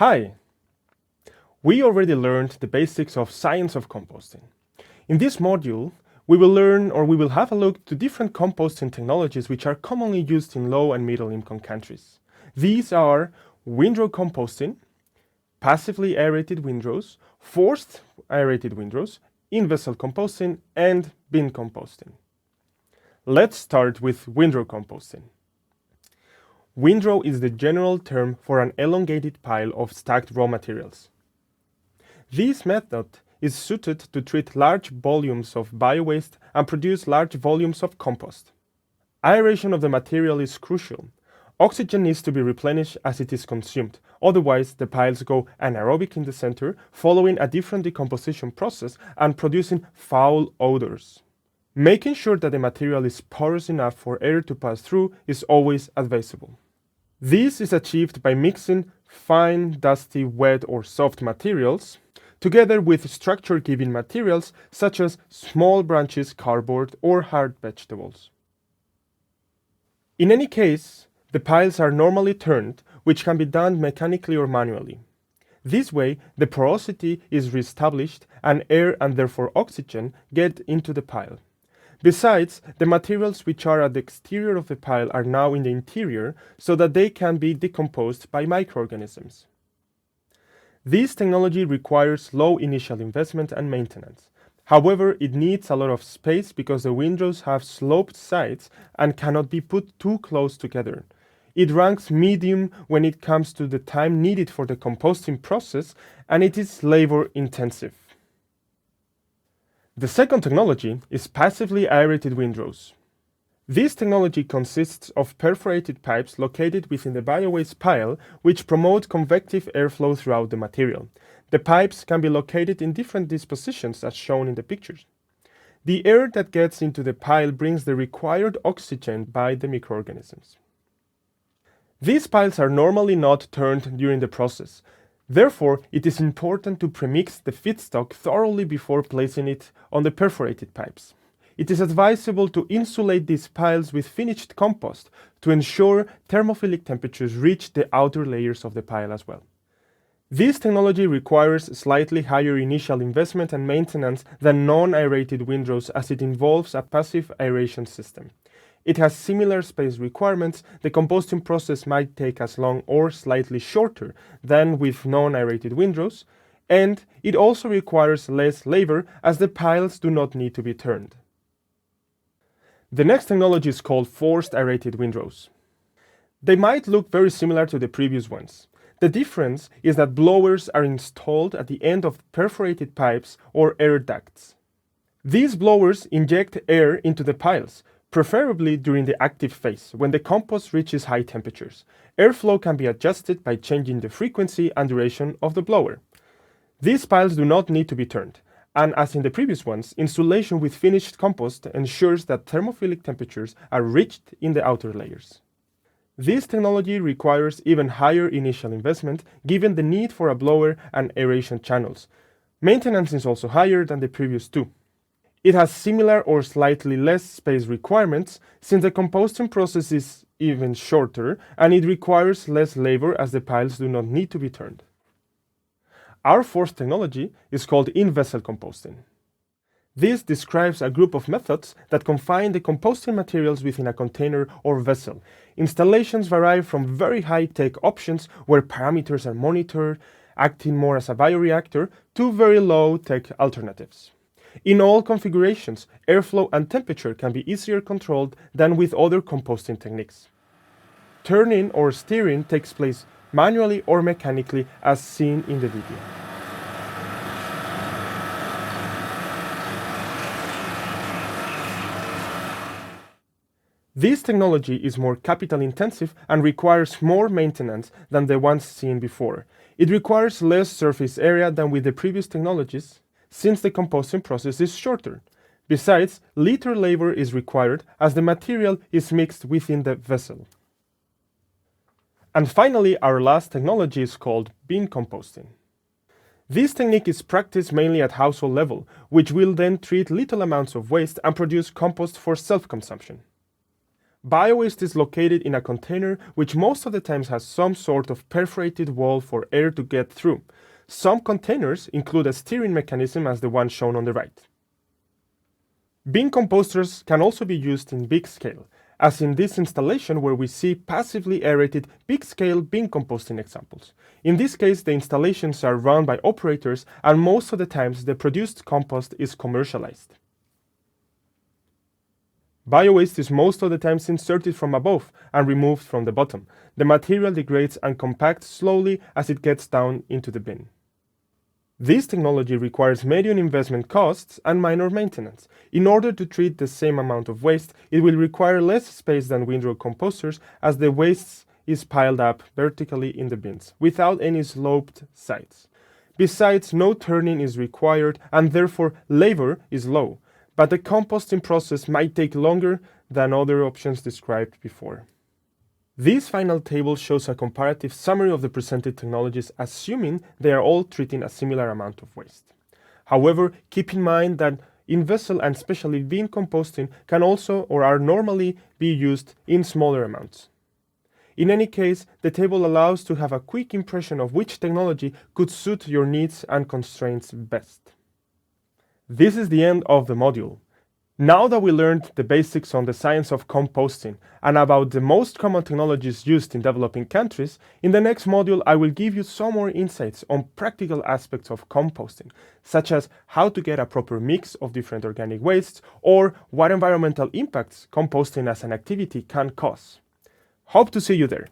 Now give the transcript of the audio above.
Hi! We already learned the basics of science of composting. In this module, we will have a look to different composting technologies which are commonly used in low and middle income countries. These are windrow composting, passively aerated windrows, forced aerated windrows, in-vessel composting, and bin composting. Let's start with windrow composting. Windrow is the general term for an elongated pile of stacked raw materials. This method is suited to treat large volumes of biowaste and produce large volumes of compost. Aeration of the material is crucial. Oxygen needs to be replenished as it is consumed, otherwise the piles go anaerobic in the center, following a different decomposition process and producing foul odors. Making sure that the material is porous enough for air to pass through is always advisable. This is achieved by mixing fine, dusty, wet or soft materials together with structure-giving materials such as small branches, cardboard or hard vegetables. In any case, the piles are normally turned, which can be done mechanically or manually. This way, the porosity is reestablished and air and therefore oxygen get into the pile. Besides, the materials which are at the exterior of the pile are now in the interior so that they can be decomposed by microorganisms. This technology requires low initial investment and maintenance. However, it needs a lot of space because the windrows have sloped sides and cannot be put too close together. It ranks medium when it comes to the time needed for the composting process, and it is labor intensive. The second technology is passively aerated windrows. This technology consists of perforated pipes located within the biowaste pile which promote convective airflow throughout the material. The pipes can be located in different dispositions as shown in the pictures. The air that gets into the pile brings the required oxygen by the microorganisms. These piles are normally not turned during the process. Therefore, it is important to premix the feedstock thoroughly before placing it on the perforated pipes. It is advisable to insulate these piles with finished compost to ensure thermophilic temperatures reach the outer layers of the pile as well. This technology requires slightly higher initial investment and maintenance than non-aerated windrows as it involves a passive aeration system. It has similar space requirements. The composting process might take as long or slightly shorter than with non-aerated windrows, and it also requires less labor as the piles do not need to be turned. The next technology is called forced aerated windrows. They might look very similar to the previous ones. The difference is that blowers are installed at the end of perforated pipes or air ducts. These blowers inject air into the piles, preferably during the active phase, when the compost reaches high temperatures. Airflow can be adjusted by changing the frequency and duration of the blower. These piles do not need to be turned, and as in the previous ones, insulation with finished compost ensures that thermophilic temperatures are reached in the outer layers. This technology requires even higher initial investment given the need for a blower and aeration channels. Maintenance is also higher than the previous two. It has similar or slightly less space requirements since the composting process is even shorter and it requires less labor as the piles do not need to be turned. Our fourth technology is called in-vessel composting. This describes a group of methods that confine the composting materials within a container or vessel. Installations vary from very high-tech options where parameters are monitored, acting more as a bioreactor, to very low-tech alternatives. In all configurations, airflow and temperature can be easier controlled than with other composting techniques. Turning or steering takes place manually or mechanically as seen in the video. This technology is more capital intensive and requires more maintenance than the ones seen before. It requires less surface area than with the previous technologies, since the composting process is shorter. Besides, little labor is required as the material is mixed within the vessel. And finally, our last technology is called bin composting. This technique is practiced mainly at household level, which will then treat little amounts of waste and produce compost for self-consumption. Biowaste is located in a container which most of the times has some sort of perforated wall for air to get through. Some containers include a steering mechanism as the one shown on the right. Bin composters can also be used in big scale, as in this installation where we see passively aerated big-scale bin composting examples. In this case, the installations are run by operators and most of the times the produced compost is commercialized. Biowaste is most of the times inserted from above and removed from the bottom. The material degrades and compacts slowly as it gets down into the bin. This technology requires medium investment costs and minor maintenance. In order to treat the same amount of waste, it will require less space than windrow composters as the waste is piled up vertically in the bins, without any sloped sides. Besides, no turning is required and therefore labor is low, but the composting process might take longer than other options described before. This final table shows a comparative summary of the presented technologies, assuming they are all treating a similar amount of waste. However, keep in mind that in-vessel and especially bin composting can also or are normally be used in smaller amounts. In any case, the table allows to have a quick impression of which technology could suit your needs and constraints best. This is the end of the module. Now that we learned the basics on the science of composting and about the most common technologies used in developing countries, in the next module I will give you some more insights on practical aspects of composting, such as how to get a proper mix of different organic wastes or what environmental impacts composting as an activity can cause. Hope to see you there.